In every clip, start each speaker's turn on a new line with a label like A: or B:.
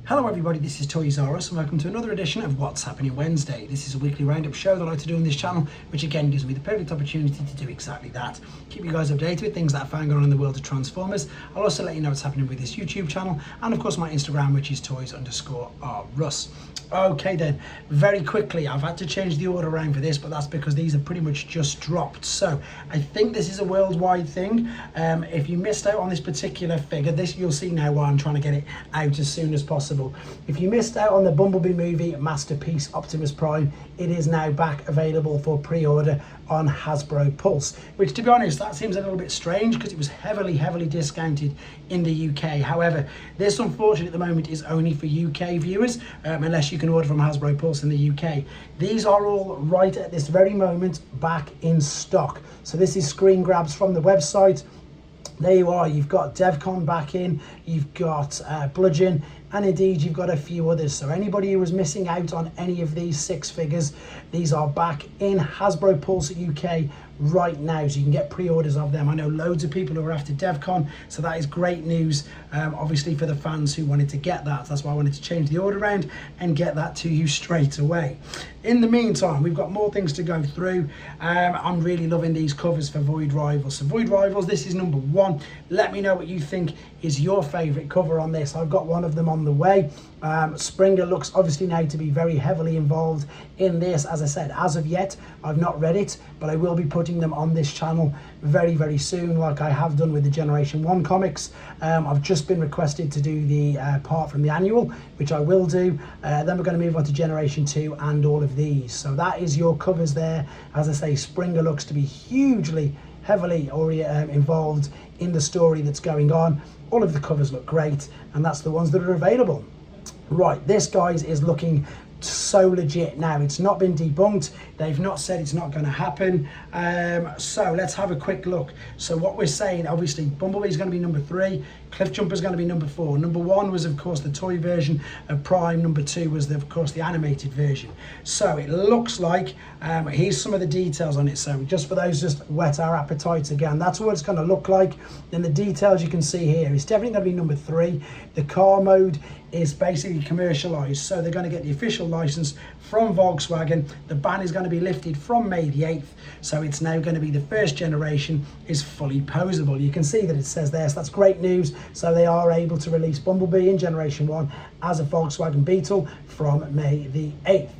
A: Hello everybody, this is Toys R Us and welcome to another edition of What's Happening Wednesday. This is a weekly roundup show that I like to do on this channel, which again gives me the perfect opportunity to do exactly that. Keep you guys updated with things that are found going on in the world of Transformers. I'll also let you know what's happening with this YouTube channel and of course my Instagram, which is toys_rus. Okay then, very quickly, I've had to change the order around for this, but that's because these are pretty much just dropped. So I think this is a worldwide thing. If you missed out on this particular figure, you'll see now why I'm trying to get it out as soon as possible. If you missed out on the Bumblebee movie Masterpiece Optimus Prime, it is now back available for pre-order on Hasbro Pulse, which to be honest, that seems a little bit strange because it was heavily discounted in the UK. However, this unfortunately at the moment is only for UK viewers, unless you can order from Hasbro Pulse in the UK. These are all right at this very moment back in stock. So this is screen grabs from the website. There you are, you've got DevCon back in, you've got Bludgeon, and indeed you've got a few others. So anybody who was missing out on any of these 6 figures, these are back in Hasbro Pulse UK right now, so you can get pre-orders of them. I know loads of people who are after DevCon, so that is great news, obviously for the fans who wanted to get that. That's why I wanted to change the order around and get that to you straight away. In the meantime, we've got more things to go through. I'm really loving these covers for Void Rivals. So Void Rivals, this is number 1. Let me know what you think is your favourite cover on this. I've got one of them on the way. Springer looks obviously now to be very heavily involved in this. As I said, as of yet, I've not read it, but I will be putting them on this channel very soon, like I have done with the Generation 1 comics. I've just been requested to do the part from the annual, which I will do. Then we're going to move on to Generation 2 and all of these. So that is your covers there. As I say, Springer looks to be heavily involved in the story that's going on. All of the covers look great, and that's the ones that are available. Right, this guys is looking so legit now. It's not been debunked. They've not said it's not going to happen. So let's have a quick look. So what we're saying, obviously, Bumblebee is going to be number 3. Cliffjumper is going to be number 4. Number 1 was, of course, the toy version of Prime. Number 2 was, of course, the animated version. So it looks like, here's some of the details on it. So just for those, just whet our appetites again. That's what it's going to look like. Then the details you can see here, it's definitely going to be number 3. The car mode is basically commercialized, so they're going to get the official license from Volkswagen. The ban is going to be lifted from May the 8th, so it's now going to be the first generation is fully posable. You can see that it says there, so that's great news. So they are able to release Bumblebee in Generation 1 as a Volkswagen Beetle from May the 8th.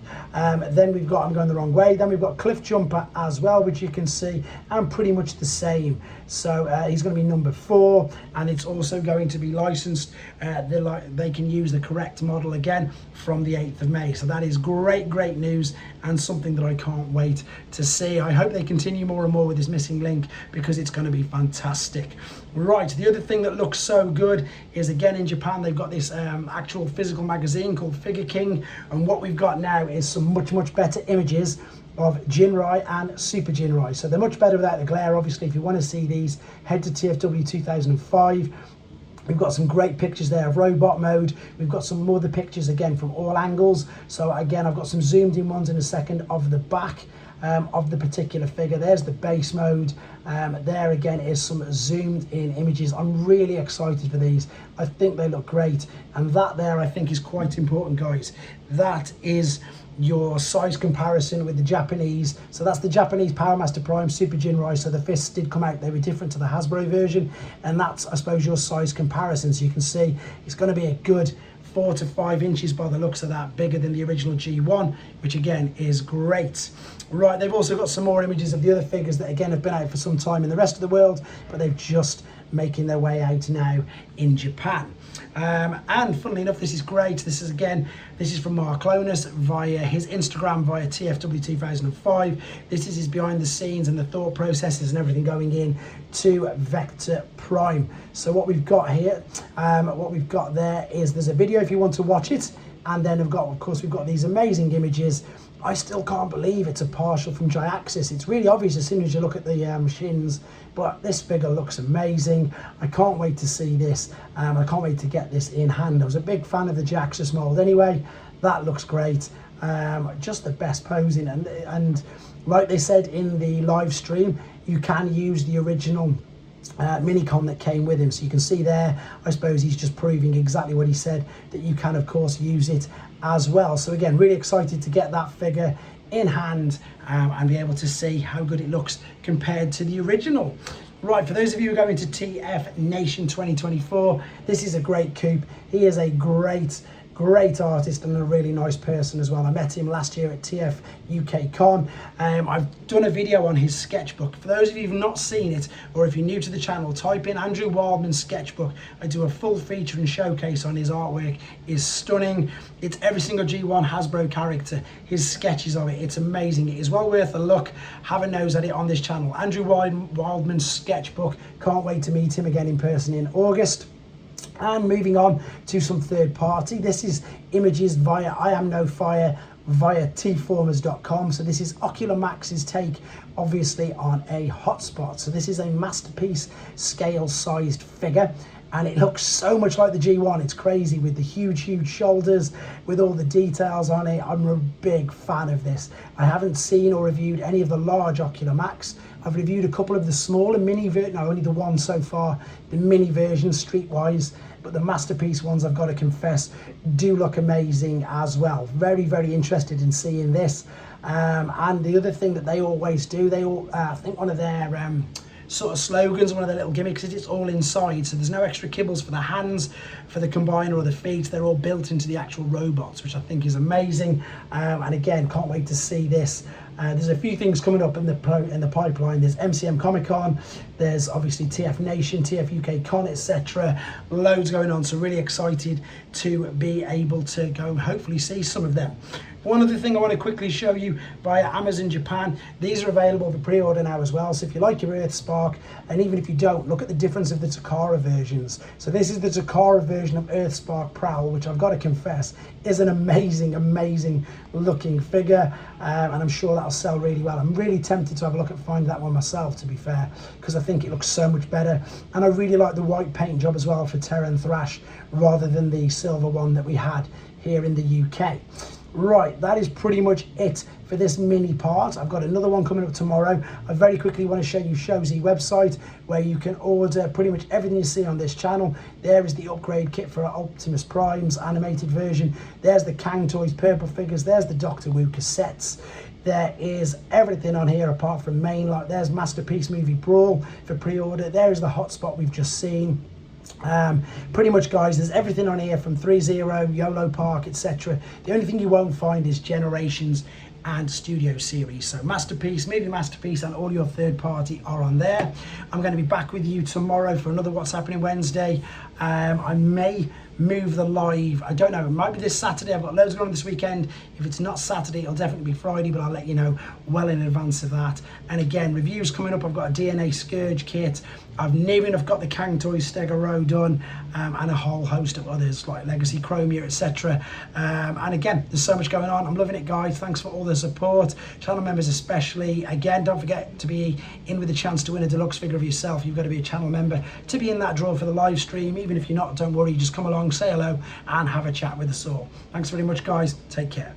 A: Then we've got, I'm going the wrong way, then we've got Cliffjumper as well, which you can see, and pretty much the same. So he's going to be number 4, and it's also going to be licensed. They can use the correct model again from the 8th of May. So that is great news, and something that I can't wait to see. I hope they continue more and more with this missing link, because it's going to be fantastic. Right, the other thing that looks so good is, again, in Japan they've got this actual physical magazine called Figure King, and what we've got now is some much better images of Jinrai and Super Jinrai. So they're much better without the glare. Obviously, if you want to see these, head to TFW 2005. We've got some great pictures there of robot mode. We've got some other pictures again from all angles. So again, I've got some zoomed in ones in a second of the back of the particular figure. There's the base mode. There again is some zoomed in images. I'm really excited for these. I think they look great. And that there I think is quite important, guys. That is your size comparison with the Japanese. So that's the Japanese Power Master Prime Super Jinrai. So the fists did come out, they were different to the Hasbro version, and that's, I suppose, your size comparison. So you can see it's going to be a good 4 to 5 inches by the looks of that, bigger than the original G1, which again is great. Right, they've also got some more images of the other figures that again have been out for some time in the rest of the world, but they've just making their way out now in Japan. And funnily enough, this is great. This is from Mark Lonus via his Instagram, via TFW 2005. This is his behind the scenes and the thought processes and everything going in to Vector Prime. So what we've got here, what we've got there is, there's a video if you want to watch it, and then of course we've got these amazing images. I still can't believe it's a partial from Jyaxis. It's really obvious as soon as you look at the shins, but this figure looks amazing. I can't wait to see this. I can't wait to get this in hand. I was a big fan of the Jyaxis mold anyway. That looks great. Just the best posing, and like they said in the live stream, you can use the original minicon that came with him. So you can see there, I suppose he's just proving exactly what he said, that you can of course use it as well. So again, really excited to get that figure in hand and be able to see how good it looks compared to the original. Right, for those of you who are going to tfnation 2024, this is a great coupe. He is a great artist and a really nice person as well. I met him last year at TF UK Con. I've done a video on his sketchbook. For those of you who've not seen it, or if you're new to the channel, type in Andrew Wildman's sketchbook. I do a full feature and showcase on his artwork. It's stunning. It's every single G1 Hasbro character, his sketches of it. It's amazing. It is well worth a look. Have a nose at it on this channel. Andrew Wildman's sketchbook. Can't wait to meet him again in person in August. And moving on to some third party, this is images via I Am No Fire via tformers.com. So this is Ocular Max's take obviously on a hotspot. So this is a masterpiece scale sized figure, and it looks so much like the G1. It's crazy with the huge shoulders, with all the details on it. I'm a big fan of this. I haven't seen or reviewed any of the large Ocular Max. I've reviewed a couple of the smaller mini no, only the one so far, the mini versions streetwise, but the masterpiece ones, I've got to confess, do look amazing as well. Very interested in seeing this. And the other thing that they always do, I think one of their sort of slogans, one of their little gimmicks is it's all inside. So there's no extra kibbles for the hands, for the combiner or the feet. They're all built into the actual robots, which I think is amazing. And again, can't wait to see this. There's a few things coming up in the pipeline. There's MCM Comic Con, there's obviously TF Nation, TF UK Con, etc. Loads going on, so really excited to be able to go and hopefully see some of them. One other thing I want to quickly show you via Amazon Japan, these are available for pre-order now as well. So if you like your Earthspark, and even if you don't, look at the difference of the Takara versions. So this is the Takara version of Earthspark Prowl, which I've got to confess is an amazing looking figure, and I'm sure that'll sell really well. I'm really tempted to have a look at finding that one myself, to be fair, because I think it looks so much better, and I really like the white paint job as well for Terra and Thrash, rather than the silver one that we had here in the UK. Right, that is pretty much it for this mini part. I've got another one coming up tomorrow. I very quickly want to show you Showzy website, where you can order pretty much everything you see on this channel. There is the upgrade kit for Optimus Prime's animated version. There's the Kang Toys purple figures. There's the Doctor Who cassettes. There is everything on here apart from main. Like there's Masterpiece Movie Brawl for pre-order. There is the hotspot we've just seen. Pretty much, guys, there's everything on here from 3.0, YOLO Park, etc. The only thing you won't find is Generations and Studio Series. So Masterpiece, Movie Masterpiece, and all your third party are on there. I'm going to be back with you tomorrow for another What's Happening Wednesday. I may move the live, I don't know, it might be this Saturday. I've got loads going on this weekend. If it's not Saturday, it'll definitely be Friday, but I'll let you know well in advance of that. And again, reviews coming up. I've got a DNA Scourge kit. I've near enough got the Kang Toys Stego Row done, and a whole host of others like Legacy Chromia, etc. And again, there's so much going on. I'm loving it, guys. Thanks for all the support, channel members especially. Again, don't forget to be in with a chance to win a deluxe figure of yourself. You've got to be a channel member to be in that draw for the live stream. Even if you're not, don't worry, just come along, say hello and have a chat with us all. Thanks very much, guys. Take care.